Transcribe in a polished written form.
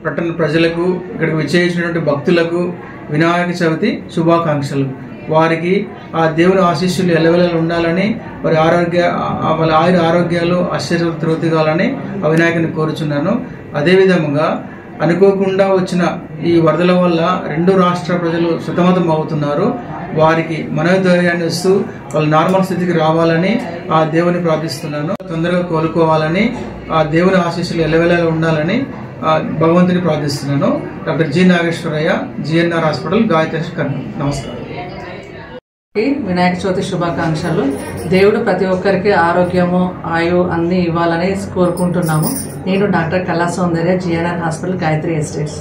పట్టణ ప్రజలకు ఇక్కడికి విచ్చేసినటువంటి భక్తులకు వినాయక చవితి శుభాకాంక్షలు. వారికి ఆ దేవుని ఆశీస్సులు ఎల్లవెల్లలు ఉండాలని, వారి వాళ్ళ ఆరోగ్యాలు అశ్చర్యతృప్తిగాలని ఆ వినాయకుని కోరుచున్నాను. అదేవిధంగా అనుకోకుండా వచ్చిన ఈ వరదల వల్ల 2 రాష్ట్ర ప్రజలు సతమతం అవుతున్నారు. వారికి మనోధైర్యాన్ని ఇస్తూ వాళ్ళ నార్మల్ స్థితికి రావాలని ఆ దేవుని ప్రార్థిస్తున్నాను. తొందరగా కోలుకోవాలని, ఆ దేవుని ఆశీస్సులు ఎల్లవెల్లలు ఉండాలని భగవంతుని ప్రార్థిస్తున్నాను. Doctor G Nageswarayya, GNR hospital, Gayatri. నమస్కారం. వినాయక చవితి శుభాకాంక్షలు. దేవుడు ప్రతి ఒక్కరికి ఆరోగ్యము, ఆయు అన్ని ఇవ్వాలని కోరుకుంటున్నాము. నేను డాక్టర్ కళా సౌందర్య, జిఎన్ఆర్ హాస్పిటల్, గాయత్రి ఎస్టేట్స్.